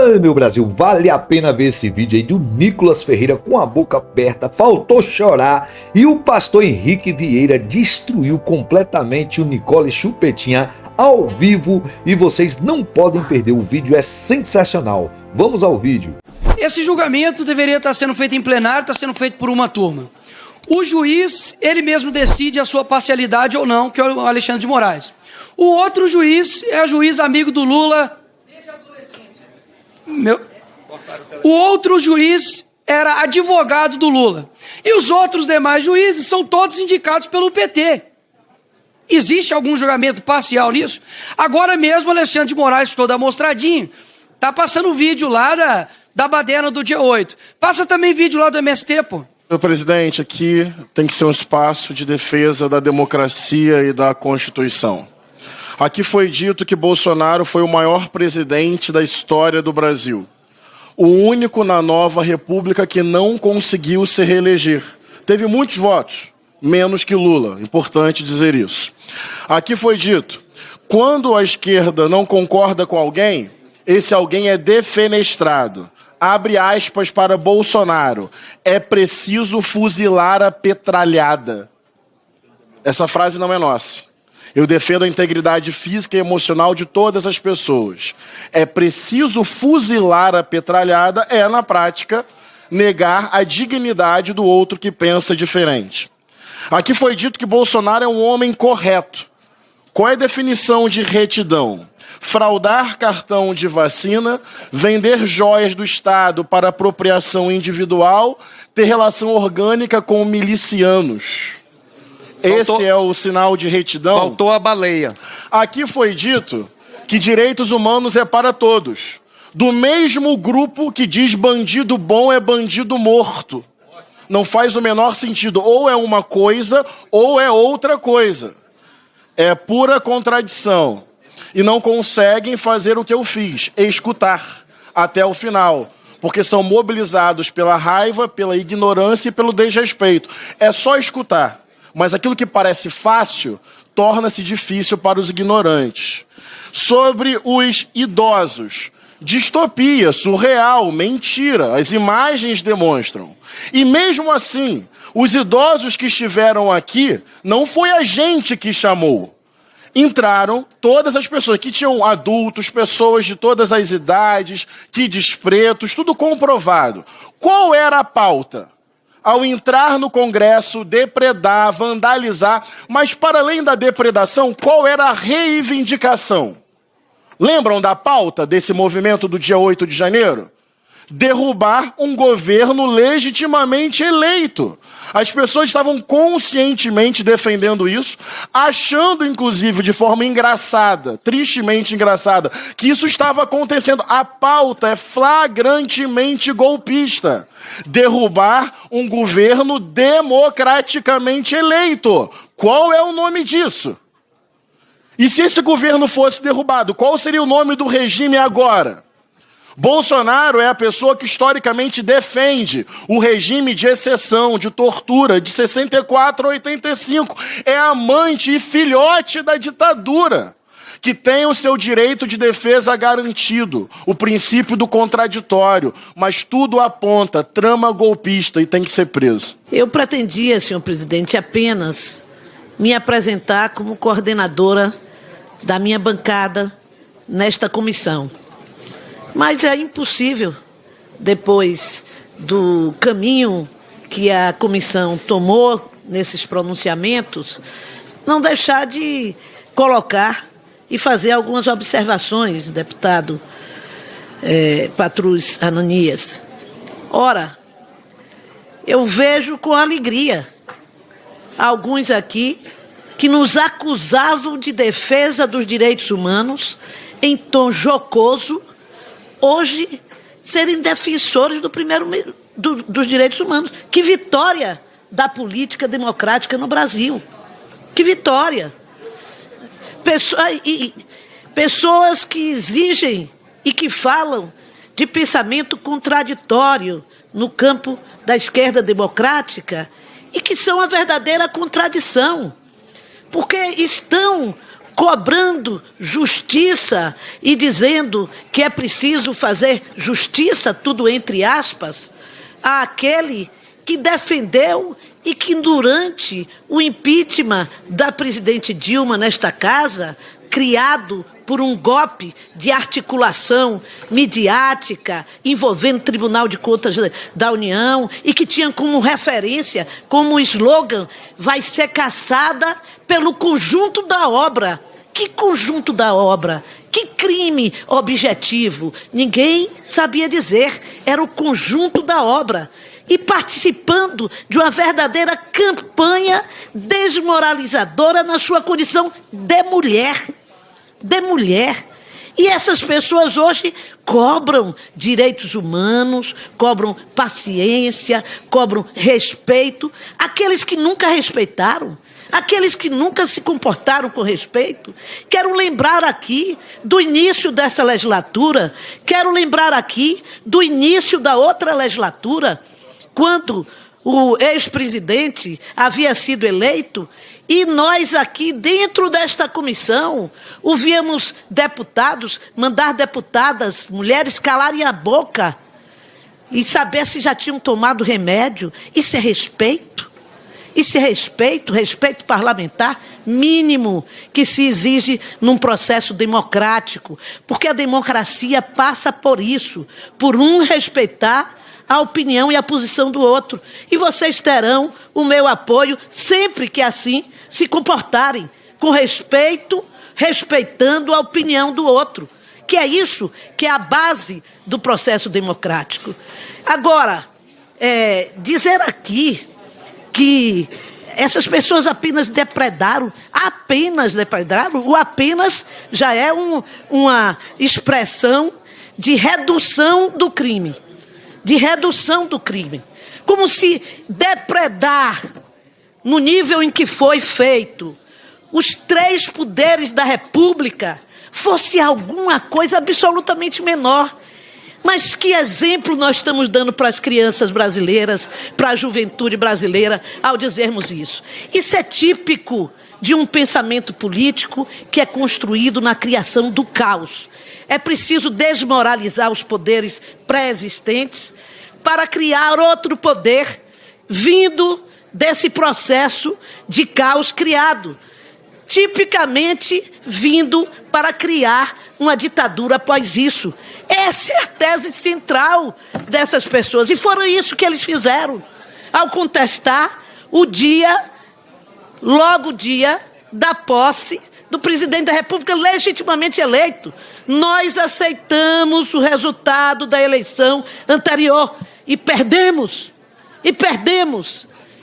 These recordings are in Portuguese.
Ai, meu Brasil, vale a pena ver esse vídeo aí do Nicolas Ferreira com a boca aberta, faltou chorar, e o pastor Henrique Vieira destruiu completamente o Nicole Chupetinha ao vivo, e vocês não podem perder, o vídeo é sensacional. Vamos ao vídeo. Esse julgamento deveria estar sendo feito em plenário, está sendo feito por uma turma. O juiz, ele mesmo decide a sua parcialidade ou não, que é o Alexandre de Moraes. O outro juiz é o juiz amigo do Lula desde a adolescência. O outro juiz era advogado do Lula. E os outros demais juízes são todos indicados pelo PT. Existe algum julgamento parcial nisso? Agora mesmo o Alexandre de Moraes, todo amostradinho, tá passando vídeo lá da baderna do dia 8. Passa também vídeo lá do MST, pô. Senhor presidente, aqui tem que ser um espaço de defesa da democracia e da Constituição. Aqui foi dito que Bolsonaro foi o maior presidente da história do Brasil. O único na nova república que não conseguiu se reeleger. Teve muitos votos, menos que Lula. Importante dizer isso. Aqui foi dito, quando a esquerda não concorda com alguém, esse alguém é defenestrado. Abre aspas para Bolsonaro. É preciso fuzilar a petralhada. Essa frase não é nossa. Eu defendo a integridade física e emocional de todas as pessoas. É preciso fuzilar a petralhada, na prática, negar a dignidade do outro que pensa diferente. Aqui foi dito que Bolsonaro é um homem correto. Qual é a definição de retidão? Fraudar cartão de vacina, vender joias do Estado para apropriação individual, ter relação orgânica com milicianos. Esse é o sinal de retidão? Faltou a baleia. Aqui foi dito que direitos humanos é para todos. Do mesmo grupo que diz bandido bom é bandido morto. Não faz o menor sentido. Ou é uma coisa ou é outra coisa. É pura contradição. E não conseguem fazer o que eu fiz, escutar até o final. Porque são mobilizados pela raiva, pela ignorância e pelo desrespeito. É só escutar. Mas aquilo que parece fácil, torna-se difícil para os ignorantes. Sobre os idosos, distopia, surreal, mentira, as imagens demonstram. E mesmo assim, os idosos que estiveram aqui, não foi a gente que chamou. Entraram todas as pessoas, que tinham adultos, pessoas de todas as idades, kids pretos, tudo comprovado. Qual era a pauta? Ao entrar no Congresso, depredar, vandalizar, mas para além da depredação, qual era a reivindicação? Lembram da pauta desse movimento do dia 8 de janeiro? Derrubar um governo legitimamente eleito. As pessoas estavam conscientemente defendendo isso, achando, inclusive, de forma engraçada, tristemente engraçada, que isso estava acontecendo. A pauta é flagrantemente golpista. Derrubar um governo democraticamente eleito. Qual é o nome disso? E se esse governo fosse derrubado, qual seria o nome do regime agora? Bolsonaro é a pessoa que historicamente defende o regime de exceção, de tortura, de 64 a 85. É amante e filhote da ditadura, que tem o seu direito de defesa garantido, o princípio do contraditório, mas tudo aponta, trama golpista e tem que ser preso. Eu pretendia, senhor presidente, apenas me apresentar como coordenadora da minha bancada nesta comissão. Mas é impossível, depois do caminho que a comissão tomou nesses pronunciamentos, não deixar de colocar e fazer algumas observações, deputado Patrus Ananias. Ora, eu vejo com alegria alguns aqui que nos acusavam de defesa dos direitos humanos em tom jocoso, hoje serem defensores dos direitos humanos. Que vitória da política democrática no Brasil. Que vitória. Pessoas que exigem e que falam de pensamento contraditório no campo da esquerda democrática e que são a verdadeira contradição. Porque estão cobrando justiça e dizendo que é preciso fazer justiça, tudo entre aspas, àquele que defendeu e que durante o impeachment da presidente Dilma nesta casa, criado por um golpe de articulação midiática envolvendo o Tribunal de Contas da União e que tinha como referência, como slogan, vai ser caçada pelo conjunto da obra. Que conjunto da obra? Que crime objetivo? Ninguém sabia dizer, era o conjunto da obra. E participando de uma verdadeira campanha desmoralizadora na sua condição de mulher. De mulher. E essas pessoas hoje cobram direitos humanos, cobram paciência, cobram respeito. Aqueles que nunca respeitaram, aqueles que nunca se comportaram com respeito. Quero lembrar aqui do início dessa legislatura, quero lembrar aqui do início da outra legislatura, quando o ex-presidente havia sido eleito, e nós aqui dentro desta comissão ouvíamos deputados mandar deputadas, mulheres calarem a boca e saber se já tinham tomado remédio. Isso é respeito? Isso é respeito, respeito parlamentar mínimo que se exige num processo democrático, porque a democracia passa por isso, por um respeitar a opinião e a posição do outro. E vocês terão o meu apoio sempre que assim se comportarem, com respeito, respeitando a opinião do outro. Que é isso que é a base do processo democrático. Agora, dizer aqui que essas pessoas apenas depredaram, o apenas já é uma expressão de redução do crime. De redução do crime. Como se depredar, no nível em que foi feito, os 3 poderes da República, fosse alguma coisa absolutamente menor. Mas que exemplo nós estamos dando para as crianças brasileiras, para a juventude brasileira, ao dizermos isso? Isso é típico de um pensamento político que é construído na criação do caos. É preciso desmoralizar os poderes pré-existentes para criar outro poder vindo desse processo de caos criado, tipicamente vindo para criar uma ditadura após isso. Essa é a tese central dessas pessoas. E foram isso que eles fizeram ao contestar logo o dia da posse do presidente da República legitimamente eleito. Nós aceitamos o resultado da eleição anterior e perdemos.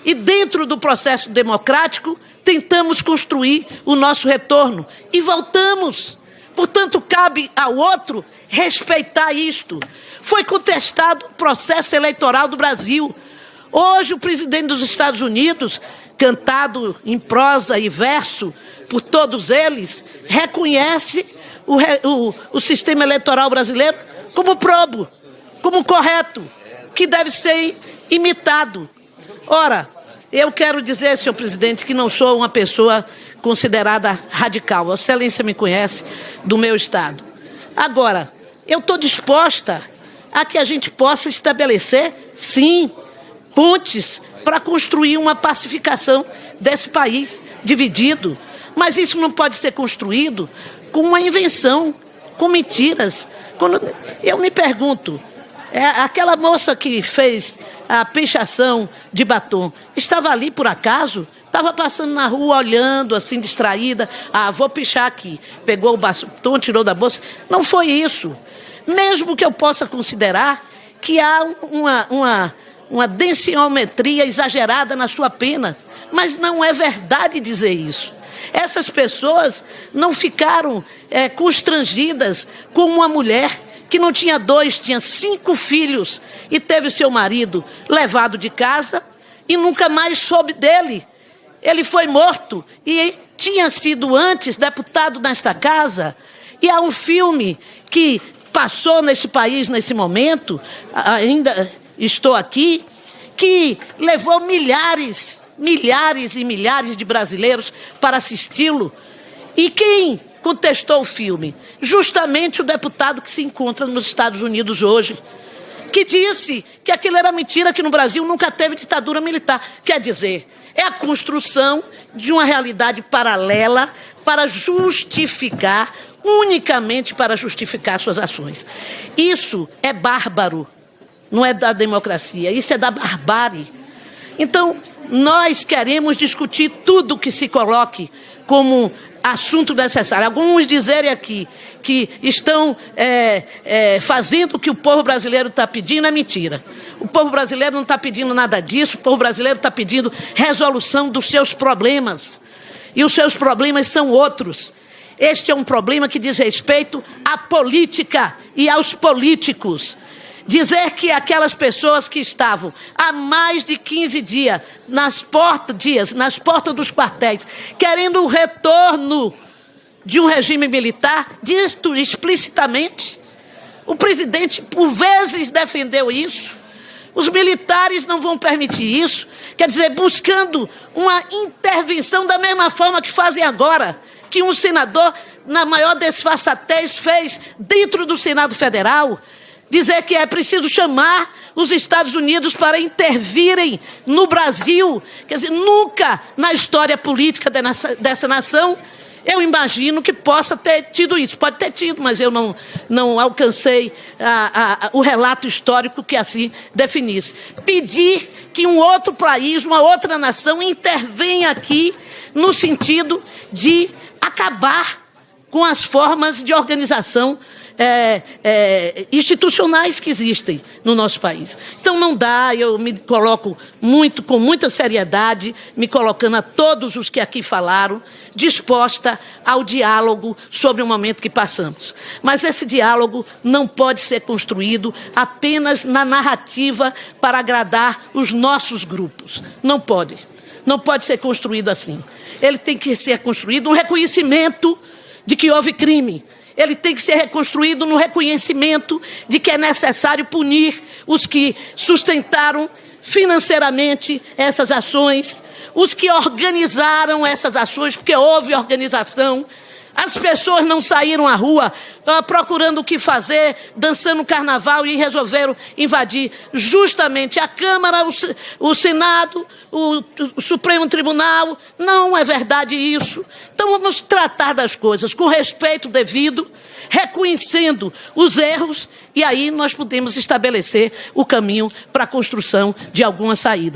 E dentro do processo democrático, tentamos construir o nosso retorno e voltamos. Portanto, cabe ao outro respeitar isto. Foi contestado o processo eleitoral do Brasil. Hoje, o presidente dos Estados Unidos, cantado em prosa e verso por todos eles, reconhece o sistema eleitoral brasileiro como probo, como correto, que deve ser imitado. Ora, eu quero dizer, senhor presidente, que não sou uma pessoa considerada radical. Vossa Excelência me conhece do meu estado. Agora, eu estou disposta a que a gente possa estabelecer, sim, pontes para construir uma pacificação desse país dividido. Mas isso não pode ser construído com uma invenção, com mentiras. Eu me pergunto, aquela moça que fez a pichação de batom, estava ali por acaso? Estava passando na rua, olhando, assim, distraída. Vou pichar aqui. Pegou o batom, tirou da bolsa. Não foi isso. Mesmo que eu possa considerar que há uma densiometria exagerada na sua pena. Mas não é verdade dizer isso. Essas pessoas não ficaram constrangidas com uma mulher que não tinha 2, tinha 5 filhos e teve seu marido levado de casa e nunca mais soube dele. Ele foi morto e tinha sido antes deputado nesta casa. E há um filme que passou neste país nesse momento, ainda estou aqui, que levou milhares e milhares de brasileiros para assisti-lo. E quem contestou o filme? Justamente o deputado que se encontra nos Estados Unidos hoje, que disse que aquilo era mentira, que no Brasil nunca teve ditadura militar. Quer dizer, é a construção de uma realidade paralela para justificar, unicamente para justificar suas ações. Isso é bárbaro, não é da democracia, isso é da barbárie. Então, nós queremos discutir tudo que se coloque como assunto necessário. Alguns dizerem aqui que estão fazendo o que o povo brasileiro está pedindo é mentira. O povo brasileiro não está pedindo nada disso, o povo brasileiro está pedindo resolução dos seus problemas. E os seus problemas são outros. Este é um problema que diz respeito à política e aos políticos. Dizer que aquelas pessoas que estavam há mais de 15 dias nas portas dos quartéis, querendo o retorno de um regime militar, diz explicitamente. O presidente, por vezes, defendeu isso. Os militares não vão permitir isso. Quer dizer, buscando uma intervenção da mesma forma que fazem agora, que um senador, na maior desfaçatez, fez dentro do Senado Federal. Dizer que é preciso chamar os Estados Unidos para intervirem no Brasil. Quer dizer, nunca na história política dessa nação eu imagino que possa ter tido isso. Pode ter tido, mas eu não alcancei o relato histórico que assim definisse. Pedir que um outro país, uma outra nação intervenha aqui no sentido de acabar com as formas de organização institucionais que existem no nosso país. Então não dá, eu me coloco com muita seriedade, me colocando a todos os que aqui falaram, disposta ao diálogo sobre o momento que passamos. Mas esse diálogo não pode ser construído apenas na narrativa para agradar os nossos grupos. Não pode. Não pode ser construído assim. Ele tem que ser construído um reconhecimento de que houve crime. Ele tem que ser reconstruído no reconhecimento de que é necessário punir os que sustentaram financeiramente essas ações, os que organizaram essas ações, porque houve organização. As pessoas não saíram à rua procurando o que fazer, dançando carnaval e resolveram invadir justamente a Câmara, o Senado, o Supremo Tribunal. Não é verdade isso. Então vamos tratar das coisas com respeito devido, reconhecendo os erros, e aí nós podemos estabelecer o caminho para a construção de alguma saída.